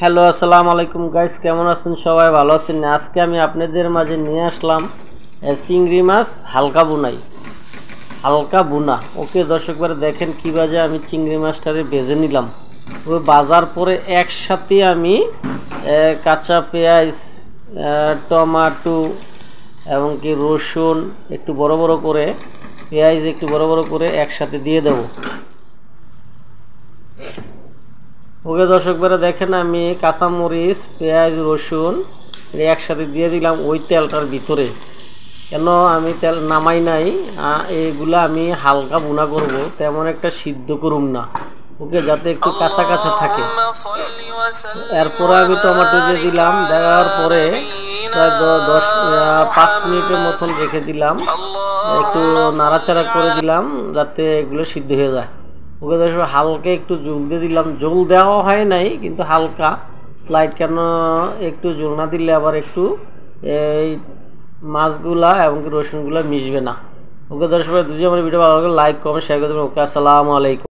Hello আসসালামু আলাইকুম guys, কেমন আছেন? সবাই ভালো আছেন? আজকে আমি আপনাদের মাঝে নিয়ে আসলাম চিংড়ি মাছ হালকা বুনা। ওকে দর্শকরা দেখেন কীভাবে আমি চিংড়ি মাছটারে ভেজে নিলাম। ওই বাজার পরে একসাথে আমি কাঁচা পেঁয়াজ, টমাটো এবং কি রসুন একটু বড় বড় করে, পেঁয়াজ একটু বড় বড় করে একসাথে দিয়ে দেব। ওকে দর্শকরা দেখেন আমি কাঁচামরিচ, পেঁয়াজ, রসুন একসাথে দিয়ে দিলাম ওই তেলটার ভিতরে। কেন আমি তেল নামাই নাই, এগুলা আমি হালকা ভুনা করব, তেমন একটা সিদ্ধ করুম না। ওকে, যাতে একটু কাঁচা কাঁচা থাকে। এরপরে আমি টমেটো দিয়ে দিলাম, দেওয়ার পরে প্রায় 5 মিনিটের মতন রেখে দিলাম, একটু নাড়াচাড়া করে দিলাম যাতে এগুলো সিদ্ধ হয়ে যায়। ওকে দর্শক হালকা একটু জল দিয়ে দিলাম, জল দেওয়া হয় নাই কিন্তু হালকা স্লাইড, কেন একটু জল না দিলে আবার একটু এই মাছগুলা এবং রসুনগুলা মিশবে না। ওকে দর্শক, যদি আমার ভিডিও ভালো লাগে লাইক কমেন্ট শেয়ার করে দেবেন। ওকে, আসসালামু আলাইকুম।